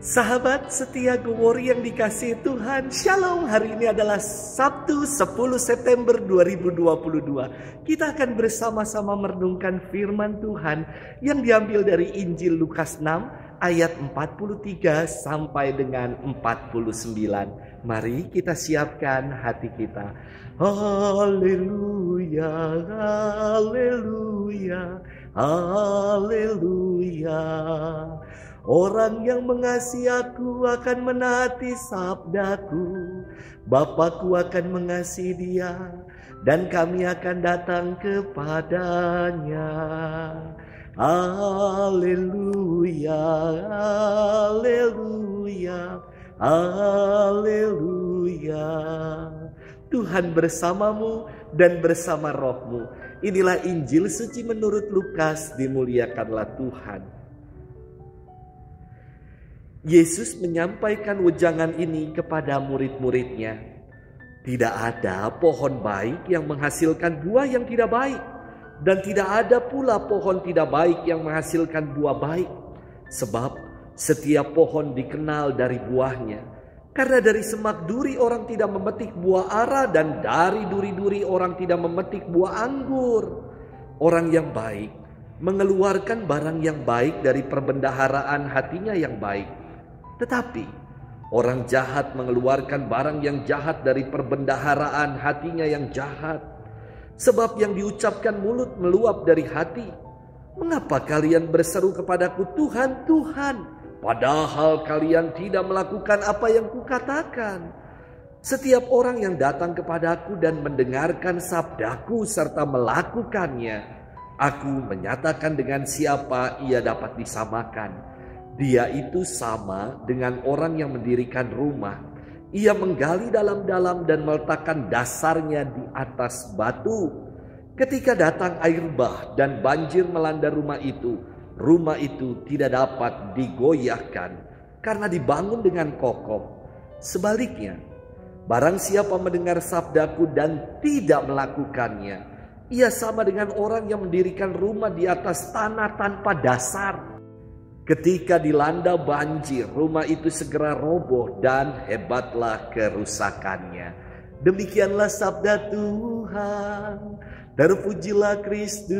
Sahabat setia Gowori yang dikasihi Tuhan, Shalom. Hari ini adalah Sabtu 10 September 2022. Kita akan bersama-sama merenungkan firman Tuhan yang diambil dari Injil Lukas 6 ayat 43 sampai dengan 49. Mari kita siapkan hati kita. Haleluya, haleluya, haleluya. Orang yang mengasihi aku akan menaati sabdaku. Bapakku akan mengasihi dia, dan kami akan datang kepadanya. Haleluya, haleluya, haleluya. Tuhan bersamamu dan bersama rohmu. Inilah Injil suci menurut Lukas, dimuliakanlah Tuhan. Yesus menyampaikan wejangan ini kepada murid-muridnya. Tidak ada pohon baik yang menghasilkan buah yang tidak baik, dan tidak ada pula pohon tidak baik yang menghasilkan buah baik. Sebab setiap pohon dikenal dari buahnya. Karena dari semak duri orang tidak memetik buah ara, dan dari duri-duri orang tidak memetik buah anggur. Orang yang baik mengeluarkan barang yang baik dari perbendaharaan hatinya yang baik. Tetapi orang jahat mengeluarkan barang yang jahat dari perbendaharaan hatinya yang jahat. Sebab yang diucapkan mulut meluap dari hati. Mengapa kalian berseru kepadaku, Tuhan, Tuhan, padahal kalian tidak melakukan apa yang kukatakan? Setiap orang yang datang kepadaku dan mendengarkan sabdaku serta melakukannya, aku menyatakan dengan siapa ia dapat disamakan. Dia itu sama dengan orang yang mendirikan rumah. Ia menggali dalam-dalam dan meletakkan dasarnya di atas batu. Ketika datang air bah dan banjir melanda rumah itu tidak dapat digoyahkan karena dibangun dengan kokoh. Sebaliknya, barang siapa mendengar sabdaku dan tidak melakukannya, ia sama dengan orang yang mendirikan rumah di atas tanah tanpa dasar. Ketika dilanda banjir, rumah itu segera roboh dan hebatlah kerusakannya. Demikianlah sabda Tuhan. Terpujilah Kristus.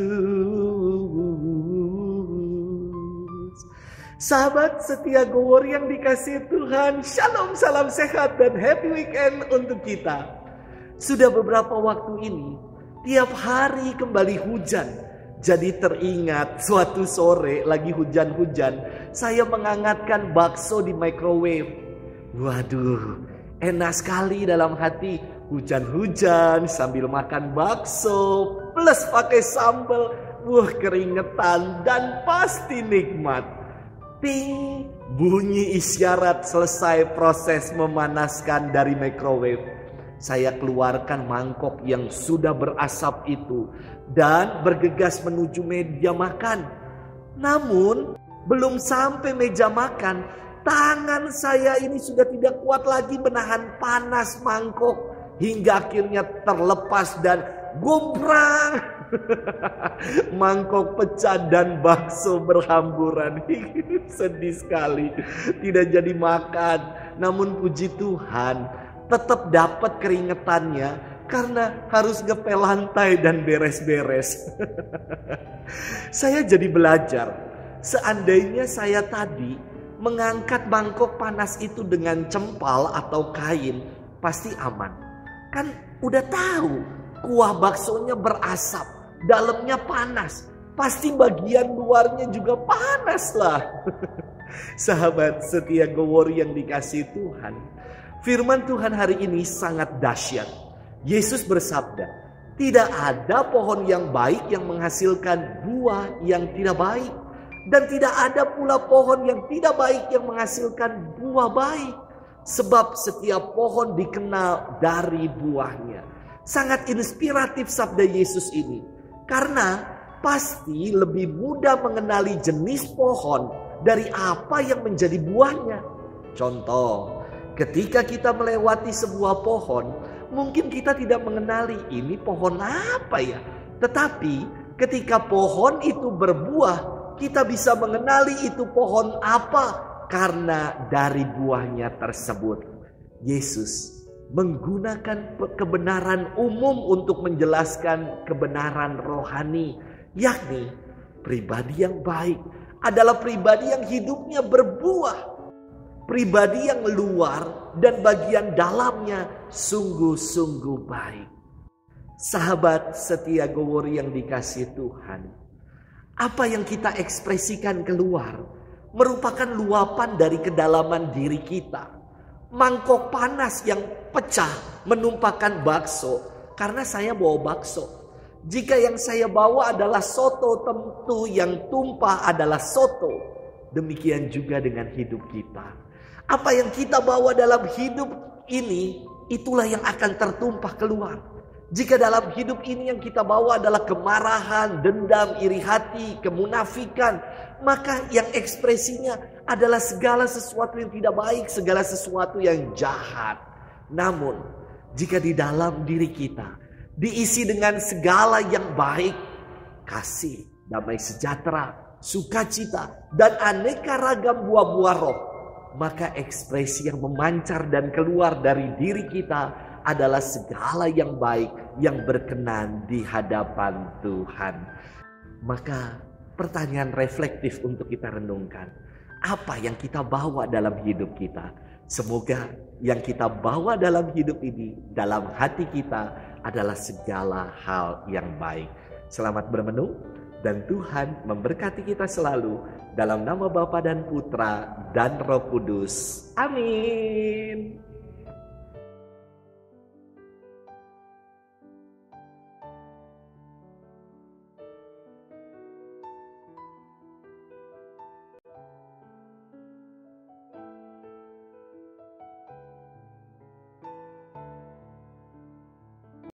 Sahabat setia Gowori yang dikasihi Tuhan, Shalom, salam sehat dan happy weekend untuk kita. Sudah beberapa waktu ini, tiap hari kembali hujan. Jadi teringat suatu sore lagi hujan-hujan, saya menghangatkan bakso di microwave. Waduh, enak sekali dalam hati. Hujan-hujan sambil makan bakso plus pakai sambal. Wah, keringetan dan pasti nikmat. Ting, bunyi isyarat selesai proses memanaskan dari microwave. Saya keluarkan mangkok yang sudah berasap itu dan bergegas menuju meja makan. Namun belum sampai meja makan, tangan saya ini sudah tidak kuat lagi menahan panas mangkok hingga akhirnya terlepas dan gombrang. Mangkok pecah dan bakso berhamburan. Sedih sekali, tidak jadi makan. Namun puji Tuhan, tetap dapat keringetannya karena harus ngepel lantai dan beres-beres. Saya jadi belajar, seandainya saya tadi mengangkat mangkok panas itu dengan cempal atau kain, pasti aman. Kan udah tahu kuah baksonya berasap, dalamnya panas, pasti bagian luarnya juga panas lah. Sahabat setia Gowori yang dikasihi Tuhan, firman Tuhan hari ini sangat dahsyat. Yesus bersabda, tidak ada pohon yang baik yang menghasilkan buah yang tidak baik. Dan tidak ada pula pohon yang tidak baik yang menghasilkan buah baik. Sebab setiap pohon dikenal dari buahnya. Sangat inspiratif sabda Yesus ini. Karena pasti lebih mudah mengenali jenis pohon dari apa yang menjadi buahnya. Contoh, ketika kita melewati sebuah pohon, mungkin kita tidak mengenali ini pohon apa ya. Tetapi ketika pohon itu berbuah, kita bisa mengenali itu pohon apa Karena dari buahnya tersebut, Yesus menggunakan kebenaran umum untuk menjelaskan kebenaran rohani, yakni pribadi yang baik adalah pribadi yang hidupnya berbuah. Pribadi yang luar dan bagian dalamnya sungguh-sungguh baik. Sahabat setia Gowori yang dikasihi Tuhan, apa yang kita ekspresikan keluar merupakan luapan dari kedalaman diri kita. Mangkok panas yang pecah menumpahkan bakso karena saya bawa bakso. Jika yang saya bawa adalah soto, tentu yang tumpah adalah soto. Demikian juga dengan hidup kita. Apa yang kita bawa dalam hidup ini, itulah yang akan tertumpah keluar. Jika dalam hidup ini yang kita bawa adalah kemarahan, dendam, iri hati, kemunafikan, maka yang ekspresinya adalah segala sesuatu yang tidak baik, segala sesuatu yang jahat. Namun, jika di dalam diri kita diisi dengan segala yang baik, kasih, damai sejahtera, sukacita, dan aneka ragam buah-buah roh, maka ekspresi yang memancar dan keluar dari diri kita adalah segala yang baik yang berkenan di hadapan Tuhan. Maka pertanyaan reflektif untuk kita renungkan, apa yang kita bawa dalam hidup kita? Semoga yang kita bawa dalam hidup ini, dalam hati kita adalah segala hal yang baik. Selamat bermenung dan Tuhan memberkati kita selalu. Dalam nama Bapa dan Putra dan Roh Kudus. Amin.